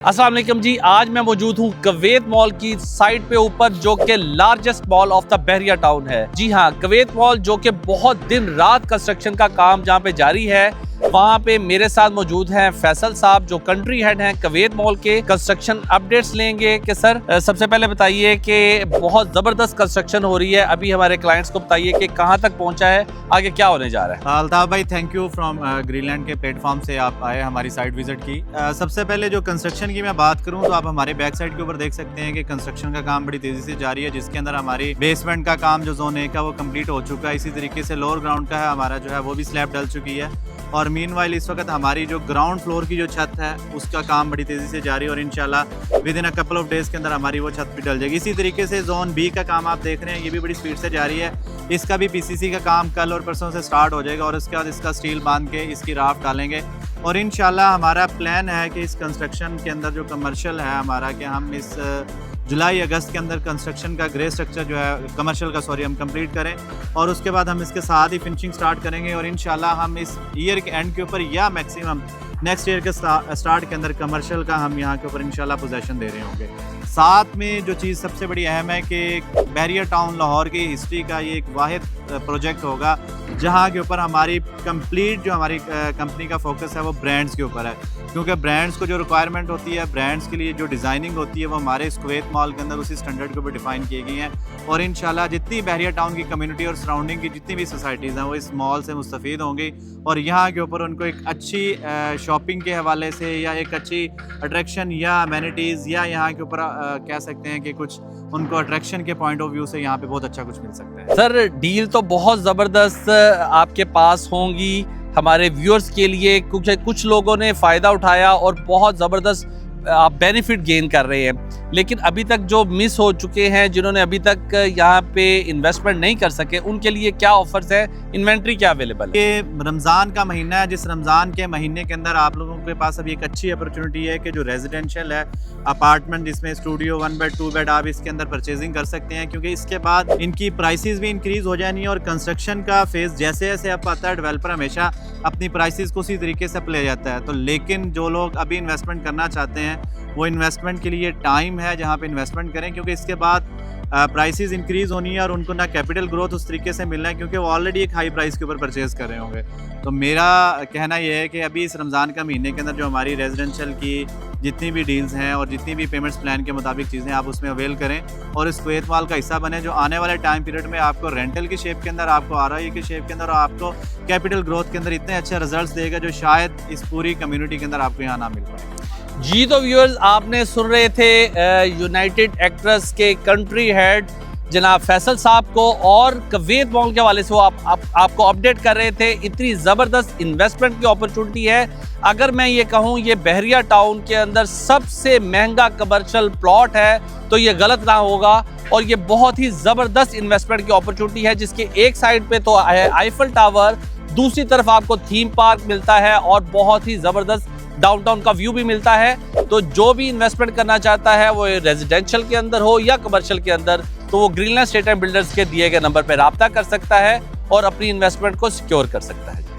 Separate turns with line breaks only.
अस्सलाम वालेकुम जी। आज मैं मौजूद हूँ कवैत मॉल की साइट पे ऊपर, जो कि largest mall of the Bahria town है। जी हाँ, कवैत मॉल जो कि बहुत दिन रात कंस्ट्रक्शन का काम जहाँ पे जारी है। वहाँ पे मेरे साथ मौजूद हैं फैसल साहब, जो कंट्री हेड हैं कवैत मॉल के। कंस्ट्रक्शन अपडेट्स लेंगे कि सर सबसे पहले बताइए कि बहुत जबरदस्त कंस्ट्रक्शन हो रही है, अभी हमारे क्लाइंट्स को बताइए कि कहाँ तक पहुँचा है, आगे क्या होने जा रहा है।
अल्ताफ भाई, थैंक यू फ्रॉम ग्रीनलैंड के प्लेटफॉर्म से आप आए हमारी साइट विजिट की। सबसे पहले जो कंस्ट्रक्शन की मैं बात करूं तो आप हमारे बैक साइड के ऊपर देख सकते हैं कि कंस्ट्रक्शन का काम बड़ी तेजी से जारी है, जिसके अंदर हमारी बेसमेंट का काम जो जोन 1 का वो कंप्लीट हो चुका है। इसी तरीके से लोअर ग्राउंड का है हमारा जो है वो भी स्लैब डल चुकी है। और मीनवाइल इस वक्त हमारी जो ग्राउंड फ्लोर की जो छत है उसका काम बड़ी तेजी से जारी है और इंशाल्लाह with in a couple of days के अंदर हमारी वो छत भी डल जाएगी। इसी तरीके से जोन बी का काम आप देख रहे हैं, ये भी बड़ी स्पीड से जारी है। इसका भी पीसीसी का काम कल और परसों से स्टार्ट हो जाएगा और उसके बाद इसका स्टील बांध के इसकी राफ्ट डालेंगे। और इंशाल्लाह हमारा प्लान है कि इस कंस्ट्रक्शन के अंदर जो कमर्शियल है हमारा, कि हम इस जुलाई अगस्त के अंदर कंस्ट्रक्शन का ग्रे स्ट्रक्चर जो है कमर्शियल का हम कंप्लीट करें और उसके बाद हम इसके साथ ही फिनिशिंग स्टार्ट करेंगे। और इंशाल्लाह हम इस ईयर के एंड के ऊपर या मैक्सिमम नेक्स्ट ईयर के स्टार्ट के अंदर कमर्शियल का हम यहाँ के ऊपर इंशाल्लाह पोजेशन दे रहे होंगे। साथ में जो चीज़ सबसे बड़ी अहम है कि बहरिया टाउन लाहौर की हिस्ट्री का ये एक वाहिद प्रोजेक्ट होगा जहाँ के ऊपर हमारी कंप्लीट जो हमारी कंपनी का फोकस है वो ब्रांड्स के ऊपर है, क्योंकि ब्रांड्स को जो रिक्वायरमेंट होती है, ब्रांड्स के लिए जो डिज़ाइनिंग होती है वो हमारे इस कवैत मॉल के अंदर उसी स्टैंडर्ड के ऊपर डिफाइन की गई हैं। और इंशाल्लाह जितनी बहरिया टाउन की कम्युनिटी और सराउंडिंग की जितनी भी सोसाइटीज़ हैं वो इस मॉल से मुस्तफ़ीद होंगी और यहाँ के ऊपर उनको एक अच्छी शॉपिंग के हवाले से या एक अच्छी अट्रैक्शन या अमेनिटीज़ या यहाँ के ऊपर कह सकते हैं कि कुछ उनको अट्रैक्शन के पॉइंट ऑफ व्यू से यहाँ पे बहुत अच्छा कुछ मिल सकता है।
सर डील तो बहुत ज़बरदस्त आपके पास होंगी हमारे व्यूअर्स के लिए, कुछ लोगों ने फ़ायदा उठाया और बहुत ज़बरदस्त आप बेनिफिट गेन कर रहे हैं। लेकिन अभी तक जो मिस हो चुके हैं, जिन्होंने अभी तक यहाँ पे इन्वेस्टमेंट नहीं कर सके, उनके लिए क्या ऑफर्स है, इन्वेंट्री क्या अवेलेबल है?
ये रमज़ान का महीना है, जिस रमज़ान के महीने के अंदर आप लोगों के पास अभी एक अच्छी अपॉर्चुनिटी है कि जो रेजिडेंशियल है अपार्टमेंट जिसमें स्टूडियो 1 बेड 2 बेड आप इसके अंदर परचेजिंग कर सकते हैं, क्योंकि इसके बाद इनकी प्राइसेस भी इंक्रीज़ हो जानी है और कंस्ट्रक्शन का फेज़ जैसे जैसे अब आता है डेवलपर हमेशा अपनी प्राइसेस को उसी तरीके से ले जाता है। तो लेकिन जो लोग अभी इन्वेस्टमेंट करना चाहते हैं वो इन्वेस्टमेंट के लिए टाइम है जहाँ पे इन्वेस्टमेंट करें, क्योंकि इसके बाद प्राइसेस इंक्रीज़ होनी है और उनको ना कैपिटल ग्रोथ उस तरीके से मिलना है, क्योंकि वो ऑलरेडी एक हाई प्राइस के ऊपर परचेज़ कर रहे होंगे। तो मेरा कहना यह है कि अभी इस रमज़ान का महीने के अंदर जो हमारी रेजिडेंशियल की जितनी भी डील्स हैं और जितनी भी पेमेंट्स प्लान के मुताबिक चीज़ें आप उसमें अवेल करें और इस कवैत मॉल का हिस्सा बने, जो आने वाले टाइम पीरियड में आपको रेंटल की शेप के अंदर, आपको ROI की शेप के अंदर और आपको कैपिटल ग्रोथ के अंदर इतने अच्छे रिजल्ट्स देगा जो शायद इस पूरी कम्युनिटी के अंदर आपको यहाँ ना मिल पाए।
जी तो व्यूअर्स, आपने सुन रहे थे यूनाइटेड एक्ट्रेस के कंट्री हेड जनाब फैसल साहब को, और कवैत मॉल के हवाले से वो आपको अपडेट कर रहे थे। इतनी ज़बरदस्त इन्वेस्टमेंट की अपॉर्चुनिटी है। अगर मैं ये कहूँ ये बहरिया टाउन के अंदर सबसे महंगा कमर्शियल प्लॉट है तो ये गलत ना होगा, और ये बहुत ही ज़बरदस्त इन्वेस्टमेंट की अपॉर्चुनिटी है, जिसके एक साइड पे तो है आईफल टावर, दूसरी तरफ आपको थीम पार्क मिलता है और बहुत ही ज़बरदस्त डाउनटाउन का व्यू भी मिलता है। तो जो भी इन्वेस्टमेंट करना चाहता है वो रेजिडेंशियल के अंदर हो या कमर्शियल के अंदर, तो वो ग्रीनलैंड स्टेट एंड बिल्डर्स के दिए गए नंबर पर रब्ता कर सकता है और अपनी इन्वेस्टमेंट को सिक्योर कर सकता है।